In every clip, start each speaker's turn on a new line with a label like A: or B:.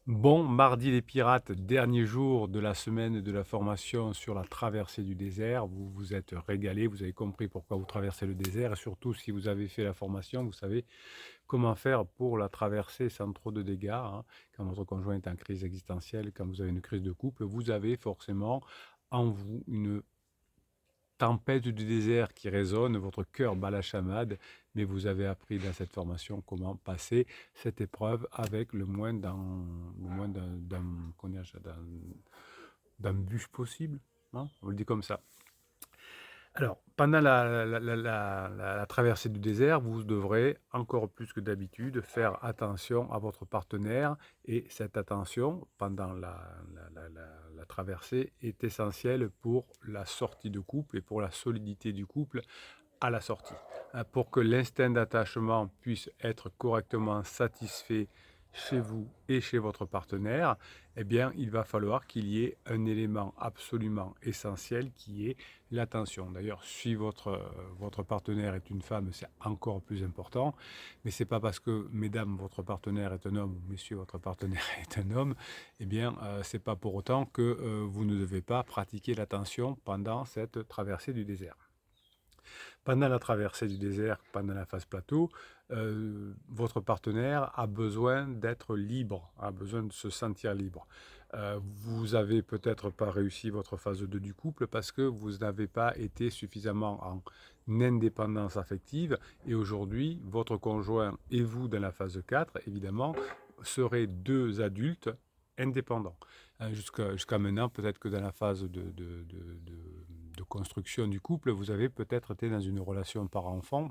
A: Bon mardi les pirates, dernier jour de la semaine de la formation sur la traversée du désert. Vous vous êtes régalés, vous avez compris pourquoi vous traversez le désert et surtout si vous avez fait la formation, vous savez comment faire pour la traverser sans trop de dégâts, hein. Quand votre conjoint est en crise existentielle, quand vous avez une crise de couple, vous avez forcément en vous une tempête du désert qui résonne, votre cœur bat la chamade, mais vous avez appris dans cette formation comment passer cette épreuve avec le moins comment dirais-je, d'embûches possible, hein, on le dit comme ça. Alors, pendant la traversée du désert, vous devrez, encore plus que d'habitude, faire attention à votre partenaire et cette attention, pendant la traversée, est essentielle pour la sortie de couple et pour la solidité du couple à la sortie. Pour que l'instinct d'attachement puisse être correctement satisfait chez vous et chez votre partenaire, eh bien, il va falloir qu'il y ait un élément absolument essentiel qui est l'attention. D'ailleurs, si votre partenaire est une femme, c'est encore plus important. Mais c'est pas parce que, mesdames, votre partenaire est un homme, ou messieurs, votre partenaire est un homme, eh bien, c'est pas pour autant que vous ne devez pas pratiquer l'attention pendant cette traversée du désert. Pendant la traversée du désert, pendant la phase plateau, votre partenaire a besoin d'être libre, a besoin de se sentir libre. Vous avez peut-être pas réussi votre phase 2 du couple parce que vous n'avez pas été suffisamment en indépendance affective et aujourd'hui, votre conjoint et vous dans la phase 4, évidemment, serez deux adultes indépendants. Jusqu'à maintenant, peut-être que dans la phase de construction du couple, vous avez peut-être été dans une relation par-enfant.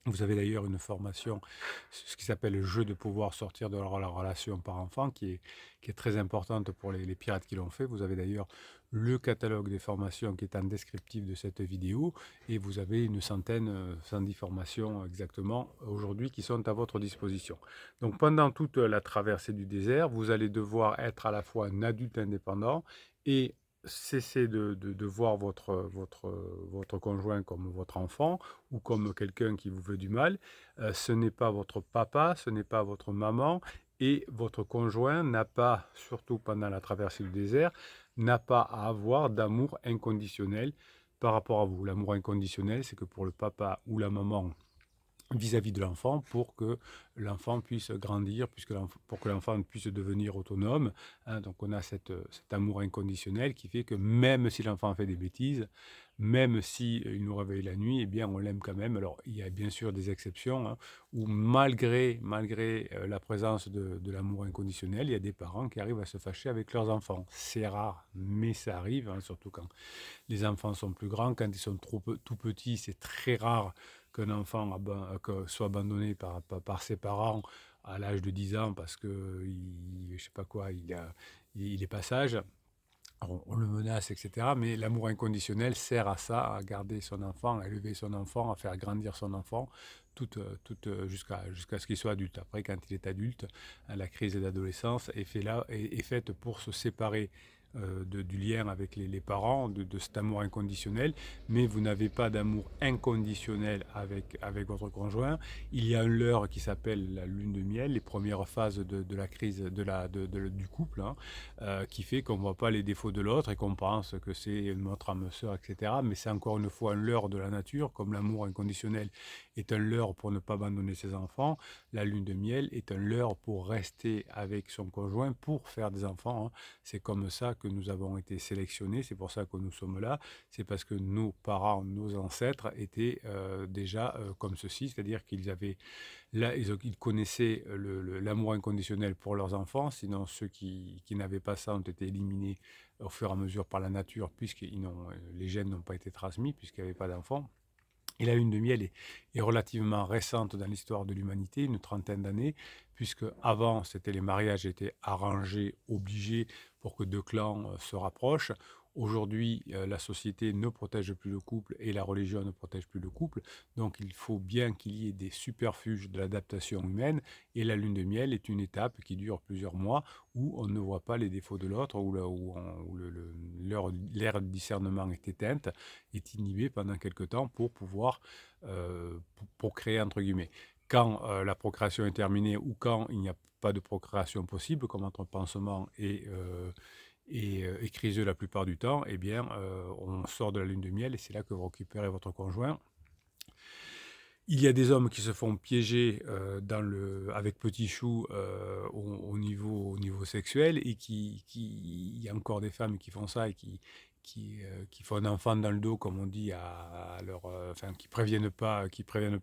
A: Vous avez d'ailleurs une formation, ce qui s'appelle le jeu de pouvoir sortir de la relation par enfant, qui est très importante pour les pirates qui l'ont fait. Vous avez d'ailleurs le catalogue des formations qui est en descriptif de cette vidéo, et vous avez une centaine, 110 formations exactement aujourd'hui qui sont à votre disposition. Donc pendant toute la traversée du désert, vous allez devoir être à la fois un adulte indépendant et cesser de voir votre conjoint comme votre enfant ou comme quelqu'un qui vous veut du mal. Ce n'est pas votre papa, ce n'est pas votre maman, et votre conjoint n'a pas, surtout pendant la traversée du désert, n'a pas à avoir d'amour inconditionnel par rapport à vous. L'amour inconditionnel, c'est que pour le papa ou la maman, vis-à-vis de l'enfant pour que l'enfant puisse grandir, pour que l'enfant puisse devenir autonome, hein. Donc on a cet amour inconditionnel qui fait que même si l'enfant fait des bêtises, même si il nous réveille la nuit, eh bien on l'aime quand même. Alors il y a bien sûr des exceptions, hein, où malgré la présence de l'amour inconditionnel, il y a des parents qui arrivent à se fâcher avec leurs enfants. C'est rare, mais ça arrive, hein, surtout quand les enfants sont plus grands. Quand ils sont tout petits, c'est très rare qu'un enfant soit abandonné par ses parents à l'âge de 10 ans parce que, je sais pas quoi, il est pas sage. On le menace, etc. Mais l'amour inconditionnel sert à ça, à garder son enfant, à élever son enfant, à faire grandir son enfant, jusqu'à ce qu'il soit adulte. Après, quand il est adulte, hein, la crise d'adolescence est faite pour se séparer du lien avec les parents, de cet amour inconditionnel, mais vous n'avez pas d'amour inconditionnel avec votre conjoint. Il y a un leurre qui s'appelle la lune de miel, les premières phases de la crise du couple, hein, qui fait qu'on ne voit pas les défauts de l'autre et qu'on pense que c'est notre âme sœur, etc. Mais c'est encore une fois un leurre de la nature, comme l'amour inconditionnel est un leurre pour ne pas abandonner ses enfants. La lune de miel est un leurre pour rester avec son conjoint, pour faire des enfants, hein. C'est comme ça que nous avons été sélectionnés, c'est pour ça que nous sommes là. C'est parce que nos parents, nos ancêtres étaient déjà comme ceci, c'est-à-dire qu'ils avaient là, ils connaissaient l'amour inconditionnel pour leurs enfants, sinon ceux qui n'avaient pas ça ont été éliminés au fur et à mesure par la nature, puisque les gènes n'ont pas été transmis, puisqu'il n'y avait pas d'enfants. Et la lune de miel est relativement récente dans l'histoire de l'humanité, une trentaine d'années, puisque avant, c'était les mariages étaient arrangés, obligés pour que deux clans se rapprochent. Aujourd'hui, la société ne protège plus le couple et la religion ne protège plus le couple. Donc, il faut bien qu'il y ait des superfuges de l'adaptation humaine. Et la lune de miel est une étape qui dure plusieurs mois où on ne voit pas les défauts de l'autre, l'ère de discernement est éteinte, est inhibée pendant quelque temps pour pouvoir créer, entre guillemets. Quand la procréation est terminée ou quand il n'y a pas de procréation possible, comme entre pansement et criseux la plupart du temps, eh bien, on sort de la lune de miel et c'est là que vous récupérez votre conjoint. Il y a des hommes qui se font piéger avec Petit Chou au niveau sexuel et il y a encore des femmes qui font ça et qui font un enfant dans le dos, comme on dit, enfin, qui préviennent pas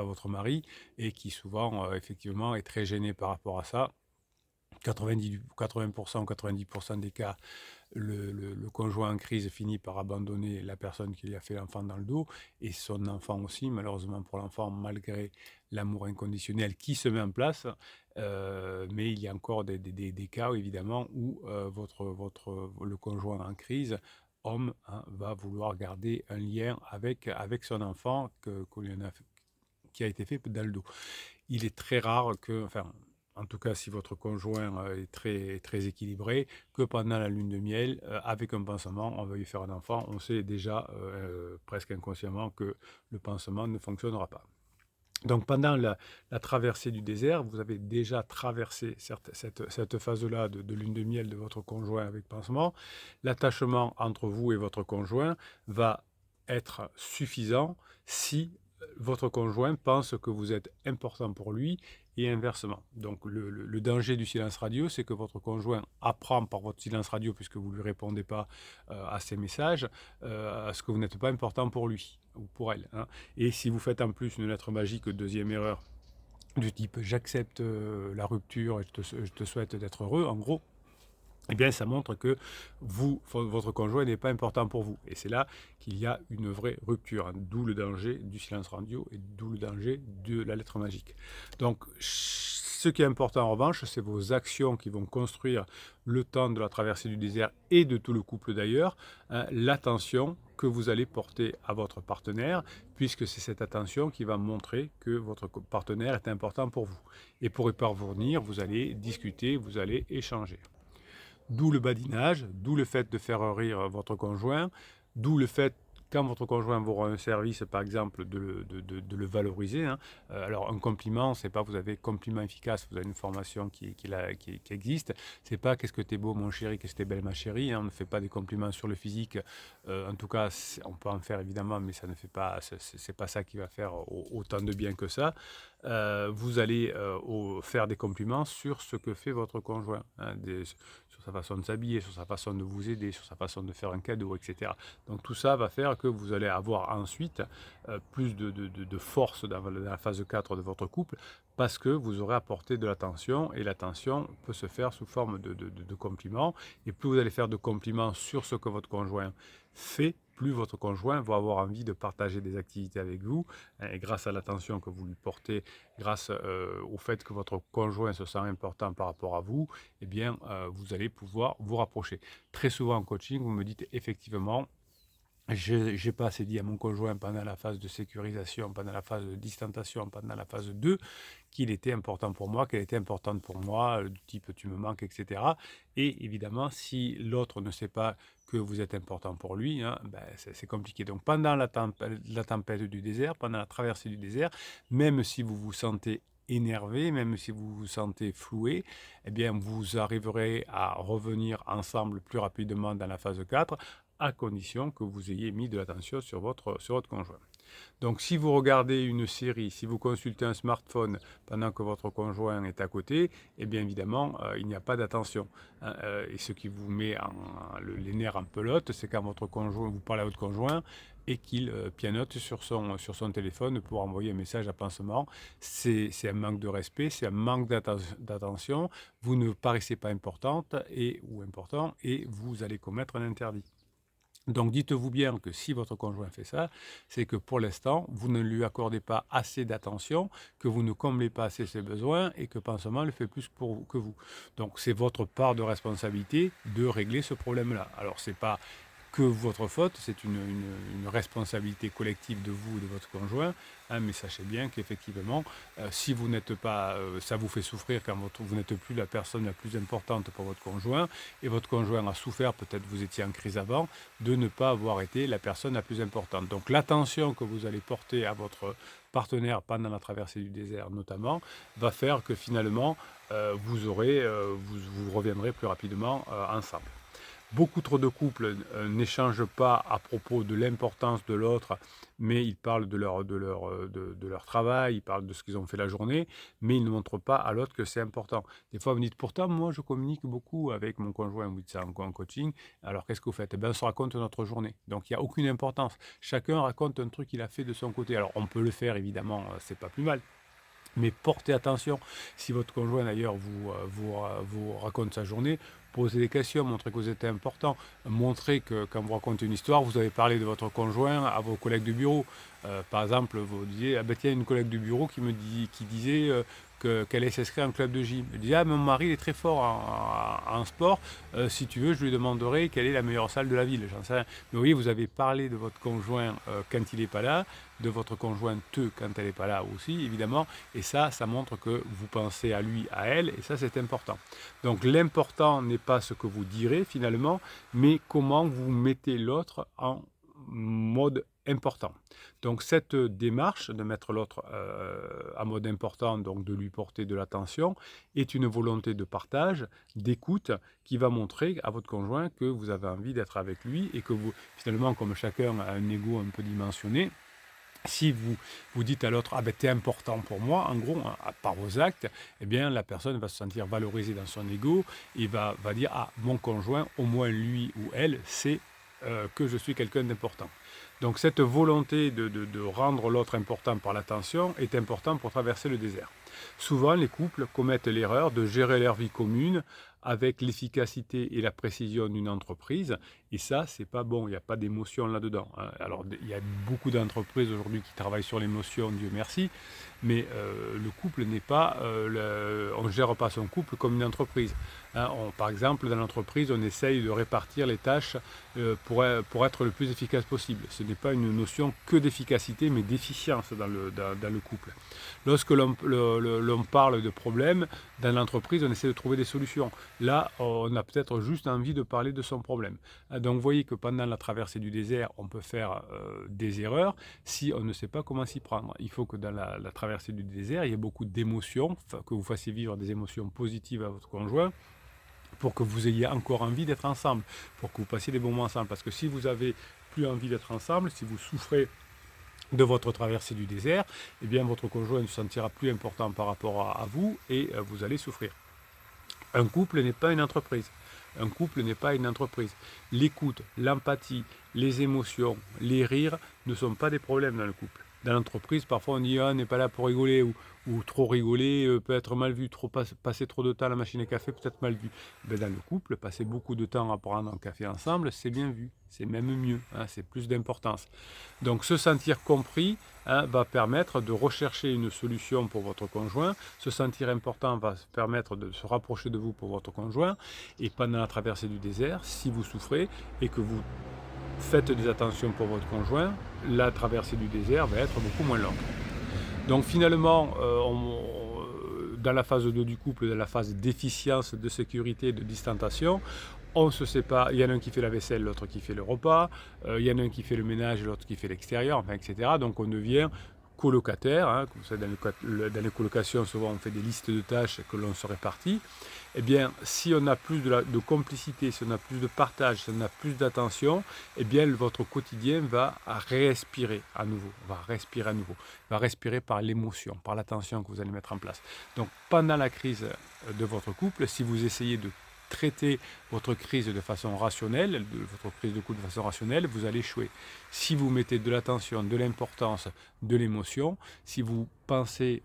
A: votre mari et qui souvent, effectivement, est très gêné par rapport à ça. 80% ou 90% des cas, le conjoint en crise finit par abandonner la personne qui lui a fait l'enfant dans le dos et son enfant aussi, malheureusement pour l'enfant, malgré l'amour inconditionnel qui se met en place. Mais il y a encore des cas, évidemment, où le conjoint en crise, homme, hein, va vouloir garder un lien avec son enfant qui a été fait dans le dos. Il est très rare que, enfin, en tout cas si votre conjoint est très équilibré, que pendant la lune de miel, avec un pansement, on veuille faire un enfant. On sait déjà, presque inconsciemment, que le pansement ne fonctionnera pas. Donc pendant la traversée du désert, vous avez déjà traversé cette phase-là de lune de miel de votre conjoint avec pansement. L'attachement entre vous et votre conjoint va être suffisant si votre conjoint pense que vous êtes important pour lui et inversement. Donc le danger du silence radio, c'est que votre conjoint apprend par votre silence radio, puisque vous ne lui répondez pas à ses messages, à ce que vous n'êtes pas important pour lui ou pour elle, hein. Et si vous faites en plus une lettre magique, deuxième erreur, du type j'accepte la rupture et je te souhaite d'être heureux, en gros, eh bien, ça montre que votre conjoint n'est pas important pour vous. Et c'est là qu'il y a une vraie rupture, hein, d'où le danger du silence radio et d'où le danger de la lettre magique. Donc, ce qui est important en revanche, c'est vos actions qui vont construire le temps de la traversée du désert et de tout le couple d'ailleurs, hein, l'attention que vous allez porter à votre partenaire, puisque c'est cette attention qui va montrer que votre partenaire est important pour vous. Et pour y parvenir, vous allez discuter, vous allez échanger. D'où le badinage, d'où le fait de faire rire votre conjoint, d'où le fait, quand votre conjoint vous rend un service, par exemple, de le valoriser, hein. Alors, un compliment, c'est pas vous avez compliment efficace, vous avez une formation qui existe. C'est pas qu'est-ce que t'es beau, mon chéri, qu'est-ce que t'es belle, ma chérie, hein. On ne fait pas des compliments sur le physique. En tout cas, on peut en faire évidemment, mais ça ne fait pas, c'est pas ça qui va faire autant de bien que ça. Vous allez faire des compliments sur ce que fait votre conjoint, hein, sur sa façon de s'habiller, sur sa façon de vous aider, sur sa façon de faire un cadeau, etc. Donc tout ça va faire que vous allez avoir ensuite plus de force dans la phase 4 de votre couple, parce que vous aurez apporté de l'attention, et l'attention peut se faire sous forme de compliments. Et plus vous allez faire de compliments sur ce que votre conjoint fait, plus votre conjoint va avoir envie de partager des activités avec vous, hein. Et grâce à l'attention que vous lui portez, grâce au fait que votre conjoint se sent important par rapport à vous, eh bien, vous allez pouvoir vous rapprocher. Très souvent en coaching, vous me dites effectivement, je n'ai pas assez dit à mon conjoint pendant la phase de sécurisation, pendant la phase de distanciation, pendant la phase 2, qu'il était important pour moi, qu'elle était importante pour moi, du type tu me manques, etc. Et évidemment, si l'autre ne sait pas que vous êtes important pour lui, hein, ben c'est compliqué. Donc pendant la tempête du désert, pendant la traversée du désert, même si vous vous sentez énervé, même si vous vous sentez floué, eh bien vous arriverez à revenir ensemble plus rapidement dans la phase 4, à condition que vous ayez mis de l'attention sur votre conjoint. Donc si vous regardez une série, si vous consultez un smartphone pendant que votre conjoint est à côté, eh bien évidemment, il n'y a pas d'attention, hein. Et ce qui vous met les nerfs en pelote, c'est quand votre conjoint, vous parlez à votre conjoint et qu'il pianote sur son téléphone pour envoyer un message à pansement. C'est un manque de respect, c'est un manque d'attention. Vous ne paraissez pas importante ou important et vous allez commettre un interdit. Donc dites-vous bien que si votre conjoint fait ça, c'est que pour l'instant, vous ne lui accordez pas assez d'attention, que vous ne comblez pas assez ses besoins et que pansement le fait plus que vous. Donc c'est votre part de responsabilité de régler ce problème-là. Alors c'est pas que votre faute, c'est une responsabilité collective de vous et de votre conjoint, hein, mais sachez bien qu'effectivement, si vous n'êtes pas, ça vous fait souffrir quand vous n'êtes plus la personne la plus importante pour votre conjoint, et votre conjoint a souffert, peut-être vous étiez en crise avant, de ne pas avoir été la personne la plus importante. Donc l'attention que vous allez porter à votre partenaire pendant la traversée du désert notamment, va faire que finalement, vous reviendrez plus rapidement ensemble. Beaucoup trop de couples n'échangent pas à propos de l'importance de l'autre, mais ils parlent de leur travail, ils parlent de ce qu'ils ont fait la journée, mais ils ne montrent pas à l'autre que c'est important. Des fois, vous me dites, pourtant, moi, je communique beaucoup avec mon conjoint, vous dites ça en coaching, alors qu'est-ce que vous faites? Eh bien, on se raconte notre journée, donc il n'y a aucune importance. Chacun raconte un truc qu'il a fait de son côté. Alors, on peut le faire, évidemment, c'est pas plus mal. Mais portez attention, si votre conjoint d'ailleurs vous raconte sa journée, posez des questions, montrez que vous êtes important, montrez que quand vous racontez une histoire, vous avez parlé de votre conjoint à vos collègues du bureau. Par exemple, vous disiez, ah ben tiens, une collègue du bureau qui disait qu'elle allait s'inscrire en club de gym. Elle disait, ah mon mari il est très fort en sport, si tu veux je lui demanderai quelle est la meilleure salle de la ville, j'en sais rien. Mais vous voyez, vous avez parlé de votre conjoint quand il n'est pas là, de votre conjointe quand elle n'est pas là aussi, évidemment, et ça montre que vous pensez à lui, à elle, et ça c'est important. Donc l'important n'est pas ce que vous direz finalement, mais comment vous mettez l'autre en mode important. Donc cette démarche de mettre l'autre en mode important, donc de lui porter de l'attention, est une volonté de partage, d'écoute, qui va montrer à votre conjoint que vous avez envie d'être avec lui et que vous, finalement, comme chacun a un ego un peu dimensionné, si vous dites à l'autre, ah ben t'es important pour moi, en gros, hein, par vos actes, eh bien la personne va se sentir valorisée dans son ego et va dire, ah mon conjoint, au moins lui ou elle, sait que je suis quelqu'un d'important. Donc cette volonté de rendre l'autre important par l'attention est importante pour traverser le désert. Souvent, les couples commettent l'erreur de gérer leur vie commune avec l'efficacité et la précision d'une entreprise, et ça, c'est pas bon, il n'y a pas d'émotion là-dedans, hein. Alors, il y a beaucoup d'entreprises aujourd'hui qui travaillent sur l'émotion, Dieu merci, mais le couple n'est pas, on ne gère pas son couple comme une entreprise, hein. Par exemple, dans l'entreprise, on essaye de répartir les tâches pour être le plus efficace possible. Ce n'est pas une notion que d'efficacité, mais d'efficience dans le couple. Lorsque l'on parle de problèmes, dans l'entreprise, on essaie de trouver des solutions. Là, on a peut-être juste envie de parler de son problème. Donc, vous voyez que pendant la traversée du désert, on peut faire des erreurs si on ne sait pas comment s'y prendre. Il faut que dans la traversée du désert, il y ait beaucoup d'émotions, que vous fassiez vivre des émotions positives à votre conjoint, pour que vous ayez encore envie d'être ensemble, pour que vous passiez des bons moments ensemble. Parce que si vous avez plus envie d'être ensemble, si vous souffrez de votre traversée du désert, eh bien votre conjoint se sentira plus important par rapport à vous et vous allez souffrir. Un couple n'est pas une entreprise. Un couple n'est pas une entreprise. L'écoute, l'empathie, les émotions, les rires ne sont pas des problèmes dans le couple. Dans l'entreprise, parfois on dit ah, on n'est pas là pour rigoler ou trop rigoler peut être mal vu, passer trop de temps à la machine à café peut être mal vu. Ben, dans le couple, passer beaucoup de temps à prendre un café ensemble, c'est bien vu, c'est même mieux, hein, c'est plus d'importance. Donc se sentir compris, hein, va permettre de rechercher une solution pour votre conjoint, se sentir important va permettre de se rapprocher de vous pour votre conjoint, et pendant la traversée du désert, si vous souffrez et que vous faites des attentions pour votre conjoint, la traversée du désert va être beaucoup moins longue. Donc finalement, dans la phase 2 du couple, dans la phase d'efficience, de sécurité, de distanciation, on se sépare, il y en a un qui fait la vaisselle, l'autre qui fait le repas, il y en a un qui fait le ménage, l'autre qui fait l'extérieur, enfin, etc. Donc on devient colocataire, hein, comme ça, dans les colocations, souvent on fait des listes de tâches que l'on se répartit. Eh bien, si on a plus de complicité, si on a plus de partage, si on a plus d'attention, eh bien, votre quotidien va respirer à nouveau, va respirer par l'émotion, par l'attention que vous allez mettre en place. Donc, pendant la crise de votre couple, si vous essayez de traiter votre crise de façon rationnelle, votre crise de couple de façon rationnelle, vous allez échouer. Si vous mettez de l'attention, de l'importance, de l'émotion, si vous pensez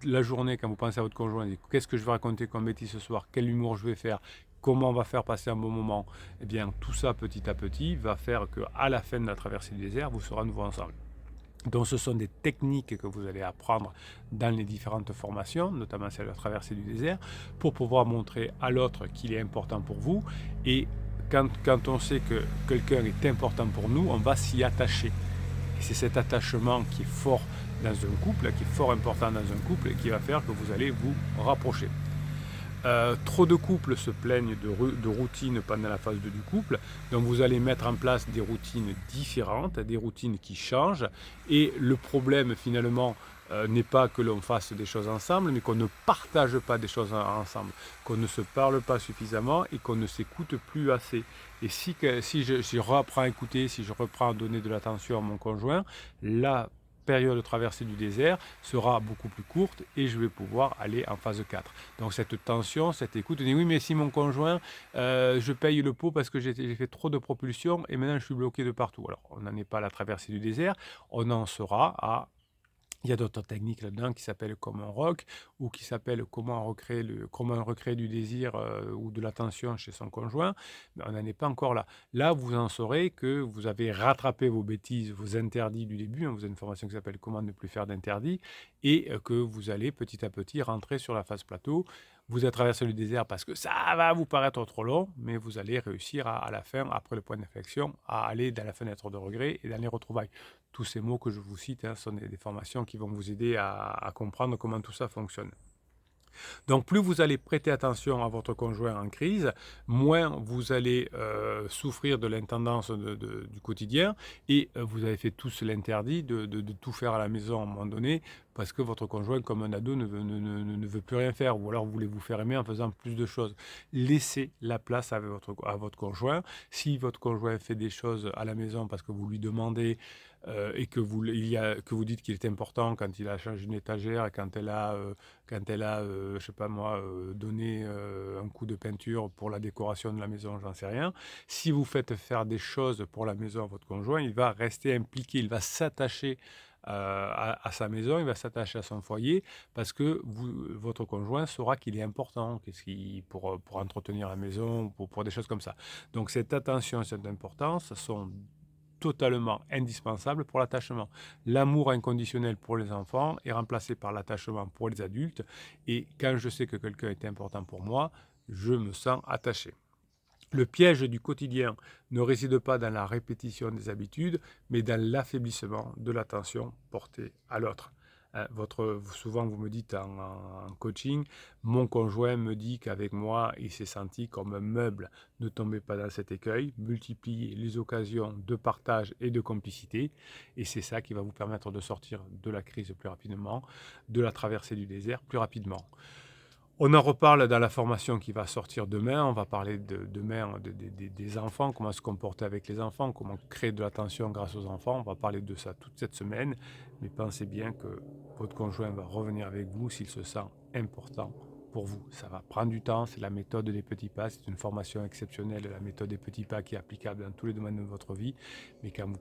A: la journée, quand vous pensez à votre conjoint, qu'est-ce que je vais raconter comme bêtise ce soir, quel humour je vais faire, comment on va faire passer un bon moment, eh bien tout ça petit à petit va faire qu'à la fin de la traversée du désert, vous serez à nouveau ensemble. Donc ce sont des techniques que vous allez apprendre dans les différentes formations, notamment celle de la traversée du désert, pour pouvoir montrer à l'autre qu'il est important pour vous. Et quand on sait que quelqu'un est important pour nous, on va s'y attacher. Et c'est cet attachement qui est fort dans un couple, qui est fort important dans un couple et qui va faire que vous allez vous rapprocher. Trop de couples se plaignent de routines pendant la phase 2 du couple, donc vous allez mettre en place des routines différentes, des routines qui changent, et le problème finalement n'est pas que l'on fasse des choses ensemble, mais qu'on ne partage pas des choses ensemble, qu'on ne se parle pas suffisamment et qu'on ne s'écoute plus assez. Et si je reprends à écouter, si je reprends à donner de l'attention à mon conjoint, la période de traversée du désert sera beaucoup plus courte et je vais pouvoir aller en phase 4. Donc cette tension, cette écoute, on dit oui mais si mon conjoint, je paye le pot parce que j'ai fait trop de propulsion et maintenant je suis bloqué de partout. Alors on n'en est pas à la traversée du désert, on en sera à... Il y a d'autres techniques là-dedans qui s'appellent comment rock ou qui s'appellent comment recréer du désir ou de l'attention chez son conjoint, mais on n'en est pas encore là. Là, vous en saurez que vous avez rattrapé vos bêtises, vos interdits du début, hein, vous avez une formation qui s'appelle comment ne plus faire d'interdits, et que vous allez petit à petit rentrer sur la phase plateau. Vous avez traversé le désert parce que ça va vous paraître trop long, mais vous allez réussir à la fin, après le point d'inflexion, à aller dans la fenêtre de regret et dans les retrouvailles. Tous ces mots que je vous cite sont des formations qui vont vous aider à comprendre comment tout ça fonctionne. Donc plus vous allez prêter attention à votre conjoint en crise, moins vous allez souffrir de l'intendance du quotidien et vous avez fait tous l'interdit de tout faire à la maison à un moment donné parce que votre conjoint, comme un ado, ne veut plus rien faire ou alors vous voulez vous faire aimer en faisant plus de choses. Laissez la place à votre conjoint. Si votre conjoint fait des choses à la maison parce que vous lui demandez et que vous dites qu'il est important quand il a changé une étagère, quand elle a je sais pas moi, donné un coup de peinture pour la décoration de la maison, j'en sais rien. Si vous faites faire des choses pour la maison à votre conjoint, il va rester impliqué, il va s'attacher à sa maison, il va s'attacher à son foyer parce que votre conjoint saura qu'il est important pour entretenir la maison, pour des choses comme ça. Donc cette attention et cette importance sont totalement indispensable pour l'attachement. L'amour inconditionnel pour les enfants est remplacé par l'attachement pour les adultes et quand je sais que quelqu'un est important pour moi, je me sens attaché. Le piège du quotidien ne réside pas dans la répétition des habitudes, mais dans l'affaiblissement de l'attention portée à l'autre. Souvent, vous me dites en coaching, mon conjoint me dit qu'avec moi, il s'est senti comme un meuble. Ne tombez pas dans cet écueil, multipliez les occasions de partage et de complicité, et c'est ça qui va vous permettre de sortir de la crise plus rapidement, de la traversée du désert plus rapidement. On en reparle dans la formation qui va sortir demain. On va parler demain des enfants, comment se comporter avec les enfants, comment créer de l'attention grâce aux enfants. On va parler de ça toute cette semaine. Mais pensez bien que votre conjoint va revenir avec vous s'il se sent important pour vous. Ça va prendre du temps. C'est la méthode des petits pas. C'est une formation exceptionnelle, la méthode des petits pas qui est applicable dans tous les domaines de votre vie. Mais quand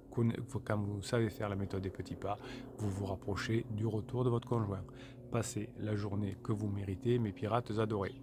A: vous savez faire la méthode des petits pas, vous vous rapprochez du retour de votre conjoint. Passez la journée que vous méritez, mes pirates adorés.